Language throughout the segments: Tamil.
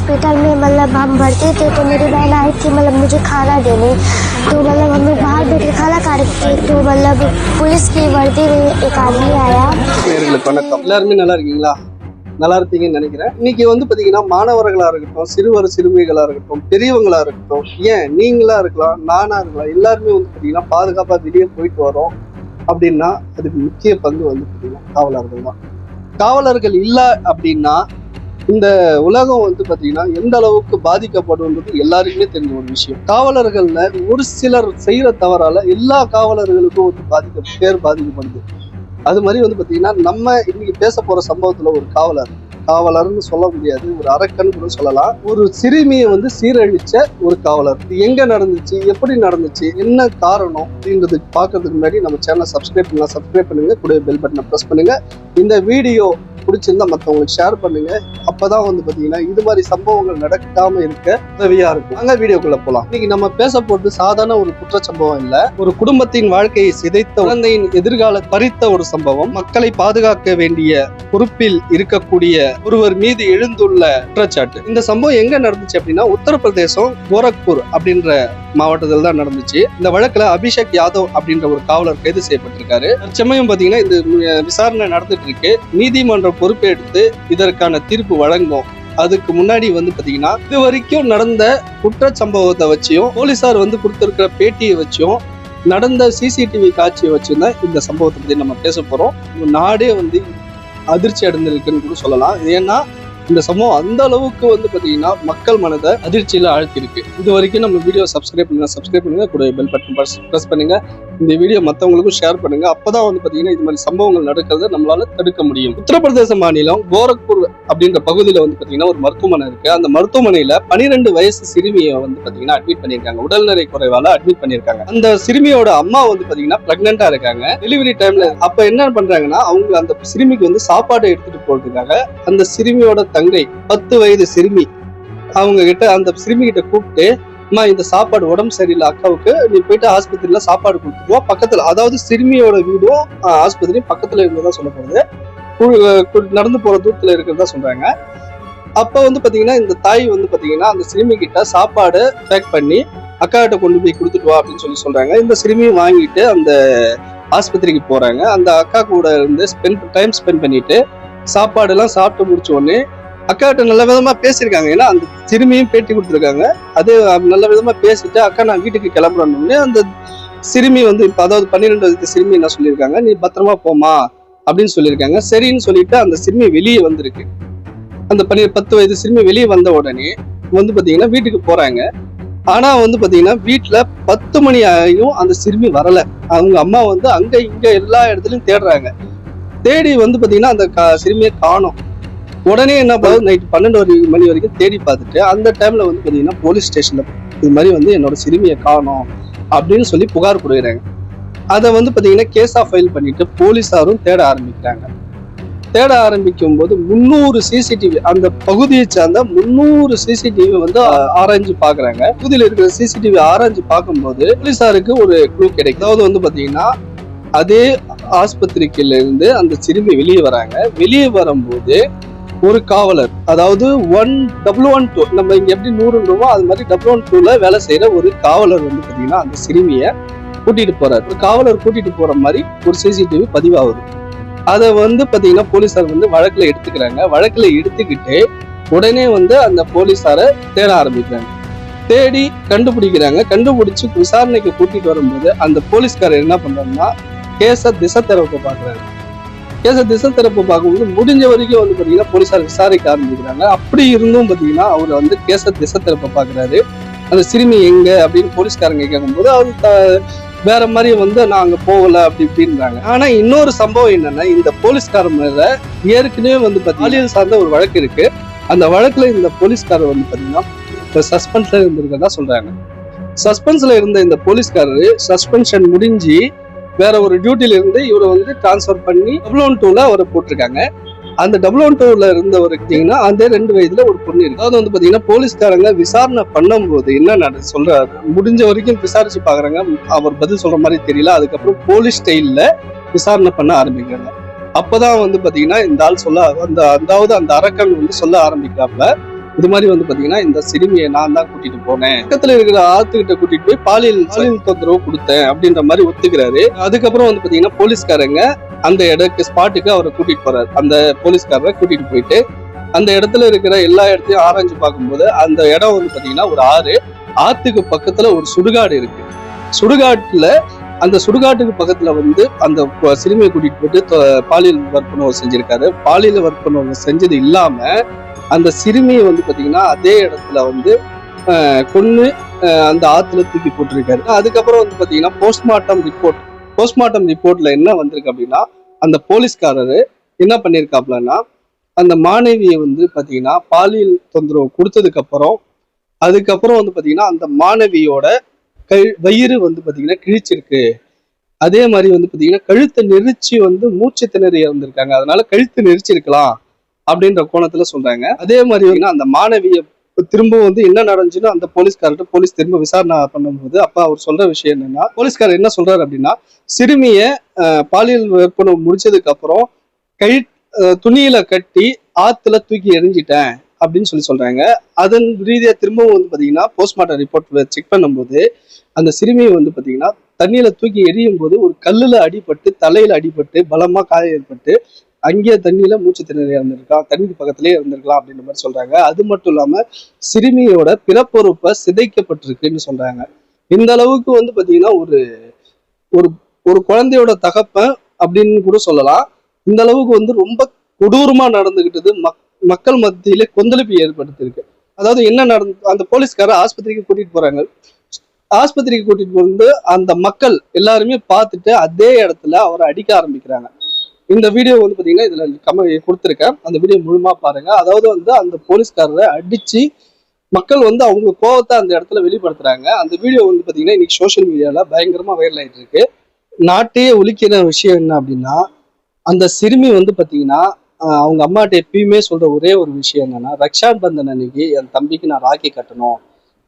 हॉस्पिटल में मतलब हम भर्ती थे तो मेरी बहन आई थी मतलब मुझे खाना देने। तो मतलब हम लोग बाहर बैठ के खाना खा रहे थे तो मतलब पुलिस की वर्दी में एक आदमी आया। எல்லாருமே நல்லா இருக்கீங்களா? நல்லா இருப்பீங்கன்னு நினைக்கிறேன். இன்னைக்கு வந்து பாத்தீங்கன்னா மாணவர்களா இருக்கட்டும், சிறுவர் சிறுமிகளா இருக்கட்டும், பெரியவங்களா இருக்கட்டும், ஏன் நீங்களா இருக்கலாம், நானா இருக்கலாம், எல்லாருமே வந்து பாத்தீங்கன்னா பாதுகாப்பா வெளியே போயிட்டு வரோம் அப்படின்னா அதுக்கு முக்கிய பங்கு வந்து பாத்தீங்கன்னா காவலர்கள் தான். காவலர்கள் இல்லை அப்படின்னா இந்த உலகம் வந்து பாத்தீங்கன்னா எந்த அளவுக்கு பாதிக்கப்படுன்றது எல்லாருக்குமே தெரிஞ்ச ஒரு விஷயம். காவலர்கள்ல ஒரு சிலர் செய்யற தவறால எல்லா காவலர்களுக்கும் வந்து பாதிக்கப்படுது. அது மாதிரி வந்து பாத்தீங்கன்னா நம்ம இன்னைக்கு பேச போற சம்பவத்துல ஒரு காவலர்னு சொல்ல முடியாது, ஒரு அரக்கன் கூட சொல்லலாம். ஒரு சிறுமியை வந்து சீரழிச்ச ஒரு காவலர். இது எங்க நடந்துச்சு, எப்படி நடந்துச்சு, என்ன காரணம் அப்படின்றது பாக்குறதுக்கு முன்னாடி நம்ம சேனலை சப்ஸ்கிரைப் பண்ணுங்க, கூட பெல் பட்டனை பிரஸ் பண்ணுங்க. இந்த வீடியோ பிடிச்சிருந்தா மற்றவங்களுக்கு ஷேர் பண்ணுங்க. அப்பதான் வந்து பாத்தீங்கன்னா இது மாதிரி சம்பவங்கள் நடக்காம இருக்க உதவியா இருக்கும். அங்க வீடியோக்குள்ள போலாம். இன்னைக்கு நம்ம பேச போறது சாதாரண ஒரு குற்ற சம்பவம் இல்ல, ஒரு குடும்பத்தின் வாழ்க்கையை சிதைத்த, குழந்தையின் எதிர்கால பறித்த ஒரு சம்பவம். மக்களை பாதுகாக்க வேண்டிய பொறுப்பில் இருக்கக்கூடிய ஒருவர் மீது எழுந்துள்ள குற்றச்சாட்டு. இந்த சம்பவம் எங்க நடந்துச்சு அப்படின்னா உத்தரப்பிரதேசம் கோரக்பூர் அப்படின்ற மாவட்டத்தில் தான் நடந்துச்சு. இந்த வழக்குல அபிஷேக் யாதவ் அப்படின்ற ஒரு காவலர் கைது செய்யப்பட்டிருக்காரு. தற்சமயம் பாத்தீங்கன்னா இந்த விசாரணை நடந்துட்டு இருக்கு. நீதிமன்றம் பொறுப்பெடுத்து இதற்கான தீர்ப்பு வழங்கும். அதுக்கு முன்னாடி வந்து பாத்தீங்கன்னா இது வரைக்கும் நடந்த குற்ற சம்பவத்தை வச்சியும், போலீசார் வந்து கொடுத்திருக்கிற பேட்டியை வச்சும், நடந்த சிசிடிவி காட்சியை வச்சும் தான் இந்த சம்பவத்தை பத்தி நம்ம பேச போறோம். நாடே வந்து அதிர்ச்சி அடைந்திருக்குன்னு கூட சொல்லலாம். ஏன்னா இந்த சம்பவம் அந்த அளவுக்கு வந்து பாத்தீங்கன்னா மக்கள் மனதை அதிர்ச்சியில ஆழ்த்திருக்கு. இது வரைக்கும் நம்ம வீடியோ சப்ஸ்கிரைப் பண்ணுங்க, கூட பெல் பட்டன் பிரஸ் பண்ணுங்க. இந்த வீடியோ மற்றவங்களுக்கும் ஷேர் பண்ணுங்க. அப்பதான் வந்து பாத்தீங்கன்னா இது மாதிரி சம்பவங்கள் நடக்கிறத நம்மளால தடுக்க முடியும். உத்தரப்பிரதேச மாநிலம் கோரக்பூர் அப்படின்ற பகுதியில வந்து பாத்தீங்கன்னா ஒரு மருத்துவமனை இருக்கு. அந்த மருத்துவமனையில 12 வயசு சிறுமியை வந்து பாத்தீங்கன்னா அட்மிட் பண்ணிருக்காங்க. உடல்நிலை குறைவால அட்மிட் பண்ணிருக்காங்க. அந்த சிறுமியோட அம்மா வந்து பாத்தீங்கன்னா பிரெக்னெண்டா இருக்காங்க. டெலிவரி டைம்ல அப்ப என்ன பண்றாங்கன்னா அவங்க அந்த சிறுமிக்கு வந்து சாப்பாடு எடுத்துட்டு போறதுக்காக அந்த சிறுமியோட தங்கை 10 வயது சிறுமி அவங்க கிட்ட, அந்த சிறுமி கிட்ட கூப்பிட்டு, அம்மா இந்த சாப்பாடு உடம்பு சரியில்லை அக்காவுக்கு, நீ போயிட்டு ஆஸ்பத்திரியில சாப்பாடு கொடுத்துருவா பக்கத்துல, அதாவது சிறுமியோட வீடும் ஆஸ்பத்திரி பக்கத்துல இருந்ததா சொல்லப்படுது, நடந்து போற தூரத்துல இருக்கிறதா சொல்றாங்க. அப்ப வந்து பாத்தீங்கன்னா இந்த தாய் வந்து பாத்தீங்கன்னா அந்த சிறுமி கிட்ட சாப்பாடு பேக் பண்ணி அக்கா கிட்ட கொண்டு போய் கொடுத்துட்டு வா அப்படின்னு சொல்றாங்க. இந்த சிறுமியும் வாங்கிட்டு அந்த ஆஸ்பத்திரிக்கு போறாங்க. அந்த அக்கா கூட இருந்து டைம் ஸ்பெண்ட் பண்ணிட்டு சாப்பாடு எல்லாம் சாப்பிட்டு முடிச்ச உடனே அக்காட்ட நல்ல விதமா பேசியிருக்காங்க. ஏன்னா அந்த சிறுமியும் பேட்டி கொடுத்துருக்காங்க. அதே நல்ல விதமா பேசிட்டு அக்கா நான் வீட்டுக்கு கிளம்புறேன்னு அந்த சிறுமி வந்து இப்ப அதாவது 12 வயது சிறுமி என்ன சொல்லியிருக்காங்க, நீ பத்திரமா போமா அப்படின்னு சொல்லியிருக்காங்க. சரின்னு சொல்லிட்டு அந்த சிறுமி வெளியே வந்திருக்கு. அந்த 10 வயது சிறுமி வெளியே வந்த உடனே வந்து பாத்தீங்கன்னா வீட்டுக்கு போறாங்க. ஆனா வந்து பாத்தீங்கன்னா வீட்டுல 10 மணி ஆகியும் அந்த சிறுமி வரல. அவங்க அம்மா வந்து அங்க இங்க எல்லா இடத்துலயும் தேடுறாங்க. தேடி வந்து பாத்தீங்கன்னா அந்த சிறுமியை காணோம். உடனே என்ன பண்ணுறது, நைட் 12 மணி வரைக்கும் தேடி பார்த்துட்டு அந்த டைம்ல வந்து பாத்தீங்கன்னா போலீஸ் ஸ்டேஷன்ல இது மாதிரி வந்து என்னோட சிறுமியை காணோம் அப்படின்னு சொல்லி புகார் கொடுக்குறாங்க. அதை வந்து பாத்தீங்கன்னா கேஸா ஃபைல் பண்ணிட்டு போலீஸாரும் தேட ஆரம்பிக்கிறாங்க. தேட ஆரம்பிக்கும் போது 300 சிசிடிவி, அந்த பகுதியை சார்ந்த 300 சிசிடிவி வந்து ஆராய்ஞ்சு பாக்குறாங்க. பகுதியில் இருக்கிற சிசிடிவி ஆராய்ஞ்சு பார்க்கும்போது போலீஸாருக்கு ஒரு க்ளூ கிடைக்கும். அதாவது வந்து பாத்தீங்கன்னா அதே ஆஸ்பத்திரிக்குல இருந்து அந்த சிறுமி வெளியே வராங்க. வெளியே வரும்போது ஒரு காவலர், அதாவது 112 நம்ம இங்க எப்படி 100 அது மாதிரி 112ல வேலை செய்யற ஒரு காவலர் வந்து பாத்தீங்கன்னா அந்த சிறுமிய கூட்டிட்டு போறாரு. ஒரு காவலர் கூட்டிட்டு போற மாதிரி ஒரு சிசிடிவி பதிவாகுது. அதை வந்து பாத்தீங்கன்னா போலீசார் வந்து வழக்குல எடுத்துக்கிறாங்க. வழக்குல எடுத்துக்கிட்டு உடனே வந்து அந்த போலீஸாரை தேட ஆரம்பிக்கிறாங்க. தேடி கண்டுபிடிக்கிறாங்க. கண்டுபிடிச்சு விசாரணைக்கு கூட்டிட்டு வரும்போது அந்த போலீஸ்காரர் என்ன பண்றாருன்னா கேஸ திசை திறப்பு பாக்குறாரு. கேஸ திசை திறப்பு பார்க்கும்போது முடிஞ்ச வரைக்கும் வந்து பாத்தீங்கன்னா போலீஸார் விசாரிக்க ஆரம்பிக்கிறாங்க. அப்படி இருந்தும் பாத்தீங்கன்னா அவர் வந்து கேஸ திசை திறப்ப பாக்குறாரு. அந்த சிறுமி எங்க அப்படின்னு போலீஸ்காரங்க கேட்கும்போது அவரு வேற மாதிரி வந்து நான் அங்க போகல அப்படி இப்படின்றாங்க. ஆனா இன்னொரு சம்பவம் என்னன்னா, இந்த போலீஸ்காரர் மேல ஏற்கனவே வந்து பாலியல் சார்ந்த ஒரு வழக்கு இருக்கு. அந்த வழக்குல இந்த போலீஸ்காரர் வந்து பாத்தீங்கன்னா சஸ்பென்ஸ்ல இருந்திருக்கதா சொல்றாங்க. சஸ்பென்ஸ்ல இருந்த இந்த போலீஸ்காரரு சஸ்பென்ஷன் முடிஞ்சு வேற ஒரு டியூட்டில இருந்து இவரை வந்து டிரான்ஸ்பர் பண்ணி 112ல அவரை போட்டிருக்காங்க. அந்த 112ல இருந்தவருக்கு அதே 2 வயதுல ஒரு பொண்ணு இருக்கு. அதாவது வந்து பாத்தீங்கன்னா போலீஸ்காரங்க விசாரணை பண்ணும்போது என்ன சொல்றாரு, முடிஞ்ச வரைக்கும் விசாரிச்சு பாக்குறாங்க. அவர் பதில் சொல்ற மாதிரி தெரியல. அதுக்கப்புறம் போலீஸ் ஸ்டைல்ல விசாரணை பண்ண ஆரம்பிக்கிறாங்க. அப்பதான் வந்து பாத்தீங்கன்னா இந்த ஆள் சொல்ல அதாவது அந்த அரக்கன் வந்து சொல்ல ஆரம்பிக்கிறாப்ல, இது மாதிரி வந்து பாத்தீங்கன்னா இந்த சிறுமியை நான் தான் கூட்டிட்டு போனேன், பக்கத்துல இருக்கிற ஆத்துக்கிட்ட கூட்டிட்டு போய் பாலியல் தொந்தரவு கொடுத்தேன் அப்படின்ற மாதிரி ஒத்துக்கிறாரு. அதுக்கப்புறம் வந்து பாத்தீங்கன்னா போலீஸ்காரங்க அந்த ஸ்பாட்டுக்கு அவரை கூட்டிட்டு போறாரு. அந்த போலீஸ்காரரை கூட்டிட்டு போயிட்டு அந்த இடத்துல இருக்கிற எல்லா இடத்தையும் ஆராய்ஞ்சு பார்க்கும்போது அந்த இடம் வந்து பாத்தீங்கன்னா ஒரு ஆத்துக்கு பக்கத்துல ஒரு சுடுகாடு இருக்கு. அந்த சுடுகாட்டுக்கு பக்கத்துல வந்து அந்த சிறுமியை கூட்டிட்டு போயிட்டு பாலியல் வற்புணர்வு செஞ்சிருக்காரு. பாலியல் வற்புணர்வு செஞ்சது இல்லாம அந்த சிறுமியை வந்து பாத்தீங்கன்னா அதே இடத்துல வந்து கொன்னு அந்த ஆத்துல தூக்கி போட்டிருக்காரு. அதுக்கப்புறம் வந்து பாத்தீங்கன்னா போஸ்ட்மார்ட்டம் ரிப்போர்ட்ல என்ன வந்திருக்கு அப்படின்னா, அந்த போலீஸ்காரரு என்ன பண்ணிருக்காப்லன்னா, அந்த மாணவியை வந்து பாத்தீங்கன்னா பாலியல் தொந்தரவு கொடுத்ததுக்கு அப்புறம் அதுக்கப்புறம் வந்து பாத்தீங்கன்னா அந்த மாணவியோட வயிறு வந்து பாத்தீங்கன்னா கிழிச்சிருக்கு. அதே மாதிரி வந்து பாத்தீங்கன்னா கழுத்தை நெரிச்சு வந்து மூச்சு திணறி இறந்திருக்காங்க. அதனால கழுத்து நெரிச்சிருக்கலாம் அப்படின்ற கோணத்துல சொல்றாங்க. அதே மாதிரி அந்த மாணவியை திரும்ப வந்து என்ன நடந்துச்சுன்னு அந்த போலீஸ் திரும்ப விசாரணை பண்ணும்போது அப்ப அவர் சொல்ற விஷயம் என்னன்னா, போலீஸ்காரர் என்ன சொல்றாரு அப்படின்னா, சிறுமிய பாலியல் வற்புணர்வு முடிச்சதுக்கு அப்புறம் துணியில கட்டி ஆத்துல தூக்கி எரிஞ்சிட்டேன் அப்படின்னு சொல்றாங்க. அதன் ரீதியா திரும்பவும் வந்து பாத்தீங்கன்னா போஸ்ட்மார்ட்டம் ரிப்போர்ட் செக் பண்ணும்போது அந்த சிறுமியை வந்து பாத்தீங்கன்னா தண்ணியில தூக்கி எரியும் போது ஒரு கல்லுல அடிபட்டு தலையில அடிபட்டு பலமா காயம் ஏற்பட்டு அங்கேயே தண்ணியில மூச்சு திணறி இறந்திருக்கலாம், தண்ணிக்கு பக்கத்திலேயே இருந்திருக்கலாம் அப்படின்ற மாதிரி சொல்றாங்க. அது மட்டும் இல்லாம சிறுமியோட பிறப்புறுப்பை சிதைக்கப்பட்டிருக்குன்னு சொல்றாங்க. இந்த அளவுக்கு வந்து பாத்தீங்கன்னா ஒரு ஒரு குழந்தையோட தகப்பன் அப்படின்னு கூட சொல்லலாம். இந்த அளவுக்கு வந்து ரொம்ப கொடூரமா நடந்துகிட்டது மக்கள் மத்தியில கொந்தளிப்பு ஏற்படுத்திருக்கு. அதாவது என்ன அந்த போலீஸ்காரர் ஆஸ்பத்திரிக்கு கூட்டிட்டு போறாங்க. ஆஸ்பத்திரிக்கு கூட்டிட்டு வந்து அந்த மக்கள் எல்லாருமே பார்த்துட்டு அதே இடத்துல அவரை அடிக்க ஆரம்பிக்கிறாங்க. இந்த வீடியோ வந்து பாத்தீங்கன்னா இதுல கொடுத்துருக்கேன், அந்த வீடியோ முழுமா பாருங்க. அதாவது வந்து அந்த போலீஸ்காரரை அடிச்சு மக்கள் வந்து அவங்க கோவத்தை அந்த இடத்துல வெளிப்படுத்துறாங்க. அந்த வீடியோ வந்து பாத்தீங்கன்னா இன்னைக்கு சோசியல் மீடியால பயங்கரமா வைரல் ஆயிட்டு இருக்கு. நாட்டையே ஒழிக்கிற விஷயம் என்ன அப்படின்னா, அந்த சிறுமி வந்து பாத்தீங்கன்னா அவங்க அம்மாட்ட எப்பயுமே சொல்ற ஒரே ஒரு விஷயம் என்னன்னா, ரக்ஷா பந்தன் அன்னைக்கு என் தம்பிக்கு நான் ராக்கி கட்டணும்,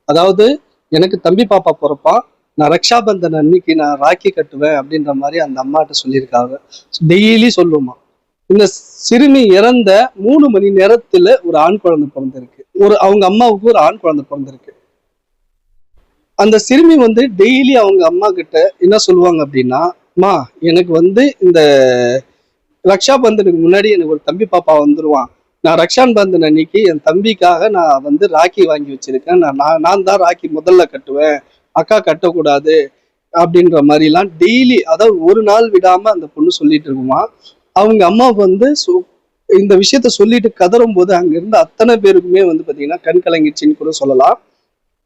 அதாவது எனக்கு தம்பி பாப்பா பிறப்பான், நான் ரக்ஷா பந்தன் அன்னைக்கு நான் ராக்கி கட்டுவேன் அப்படின்ற மாதிரி அந்த அம்மாட்ட சொல்லியிருக்காங்க. டெய்லி சொல்லுமா. இந்த சிறுமி இறந்த 3 மணி நேரத்துல ஒரு ஆண் குழந்தை பிறந்திருக்கு. அவங்க அம்மாவுக்கு ஒரு ஆண் குழந்தை பிறந்திருக்கு. அந்த சிறுமி வந்து டெய்லி அவங்க அம்மா கிட்ட என்ன சொல்லுவாங்க அப்படின்னா, அம்மா எனக்கு வந்து இந்த ரக்ஷா பந்தனுக்கு முன்னாடி எனக்கு ஒரு தம்பி பாப்பா வந்துருவான், நான் ரக்ஷா பந்தன் அன்னைக்கு என் தம்பிக்காக நான் வந்து ராக்கி வாங்கி வச்சிருக்கேன், நான் தான் ராக்கி முதல்ல கட்டுவேன், அக்கா கட்டக்கூடாது அப்படின்ற மாதிரி எல்லாம் டெய்லி, அதாவது ஒரு நாள் விடாம அந்த பொண்ணு சொல்லிட்டு இருக்குமா. அவங்க அம்மா வந்து இந்த விஷயத்த சொல்லிட்டு கதறும் போது அங்க இருந்த அத்தனை பேருக்குமே வந்து பாத்தீங்கன்னா கண் கலங்கிடுச்சின்னு கூட சொல்லலாம்.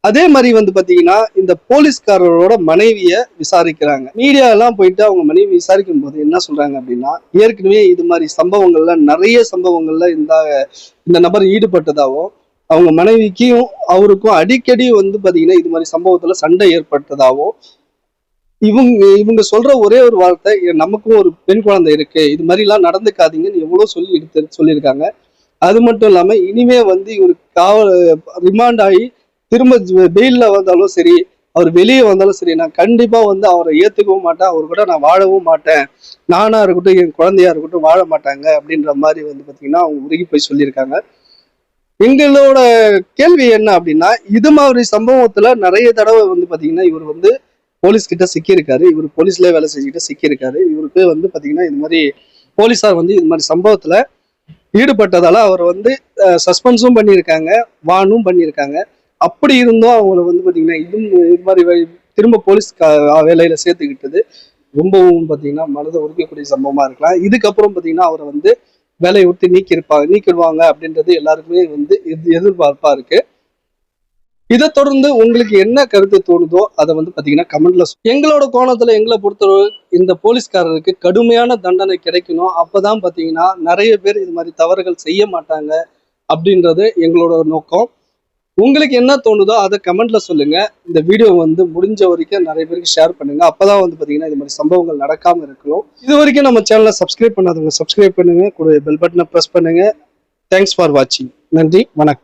அதே மாதிரி வந்து பாத்தீங்கன்னா இந்த போலீஸ்காரரோட மனைவிய விசாரிக்கிறாங்க. மீடியா எல்லாம் போயிட்டு அவங்க மனைவி விசாரிக்கும் போது என்ன சொல்றாங்க அப்படின்னா, ஏற்கனவே இது மாதிரி சம்பவங்கள்ல நிறைய சம்பவங்கள்ல இந்த நபர் ஈடுபட்டதாகவும் அவங்க மனைவிக்கும் அவருக்கும் அடிக்கடி வந்து பாத்தீங்கன்னா இது மாதிரி சம்பவத்துல சண்டை ஏற்பட்டதாகவும் இவங்க சொல்ற ஒரே ஒரு வார்த்தை, நமக்கும் ஒரு பெண் குழந்தை இருக்கு, இது மாதிரி எல்லாம் நடந்துக்காதீங்கன்னு எவ்வளவு சொல்லியிருக்காங்க. அது மட்டும் இல்லாம இனிமே வந்து இவரு ரிமாண்ட் ஆகி திரும்ப பெயில்ல வந்தாலும் சரி, அவர் வெளியே வந்தாலும் சரி, நான் கண்டிப்பா வந்து அவரை ஏத்துக்கவும் மாட்டேன், அவர் கூட நான் வாழவும் மாட்டேன், நானா இருக்கட்டும் என் குழந்தையா இருக்கட்டும் வாழ மாட்டாங்க அப்படின்ற மாதிரி வந்து பாத்தீங்கன்னா அவங்க உருகி போய் சொல்லியிருக்காங்க. எங்களோட கேள்வி என்ன அப்படின்னா, இது மாதிரி சம்பவத்துல நிறைய தடவை வந்து பாத்தீங்கன்னா இவர் வந்து போலீஸ் கிட்ட சிக்கியிருக்காரு, இவர் போலீஸ்ல வேலை செஞ்சுக்கிட்ட சிக்கியிருக்காரு. இவருக்கு வந்து பாத்தீங்கன்னா இது மாதிரி போலீஸார் வந்து இது மாதிரி சம்பவத்துல ஈடுபட்டதால அவர் வந்து சஸ்பென்ஸும் பண்ணியிருக்காங்க, வானும் பண்ணியிருக்காங்க. அப்படி இருந்தும் அவங்கள வந்து பாத்தீங்கன்னா இது மாதிரி திரும்ப போலீஸ் வேலையில சேர்த்துக்கிட்டது ரொம்பவும் பாத்தீங்கன்னா மனதை உறுக்கக்கூடிய சம்பவமா இருக்கலாம். இதுக்கப்புறம் பாத்தீங்கன்னா அவரை வந்து வேலையை விட்டு நீக்கிடுவாங்க அப்படின்றது எல்லாருக்குமே வந்து எதிர்பார்ப்பா இருக்கு. இதை தொடர்ந்து உங்களுக்கு என்ன கருத்து தோணுதோ அதை வந்து பாத்தீங்கன்னா கமெண்ட்ல எங்களோட கோணத்துல எங்களை பொறுத்தவரை இந்த போலீஸ்காரருக்கு கடுமையான தண்டனை கிடைக்கணும். அப்பதான் பாத்தீங்கன்னா நிறைய பேர் இது மாதிரி தவறுகள் செய்ய மாட்டாங்க அப்படின்றது எங்களோட நோக்கம். உங்களுக்கு என்ன தோணுதோ அதை கமெண்ட்ல சொல்லுங்க. இந்த வீடியோ வந்து முடிஞ்ச வரைக்கும் நிறைய பேருக்கு ஷேர் பண்ணுங்க. அப்பதான் வந்து பாத்தீங்கன்னா இது மாதிரி சம்பவங்கள் நடக்காம இருக்கணும். இது வரைக்கும் நம்ம சேனலை சப்ஸ்கிரைப் பண்ணாதவங்க சப்ஸ்கிரைப் பண்ணுங்க, கூட பெல் பட்டனை பிரஸ் பண்ணுங்க. தேங்க்ஸ் ஃபார் வாட்சிங். நன்றி, வணக்கம்.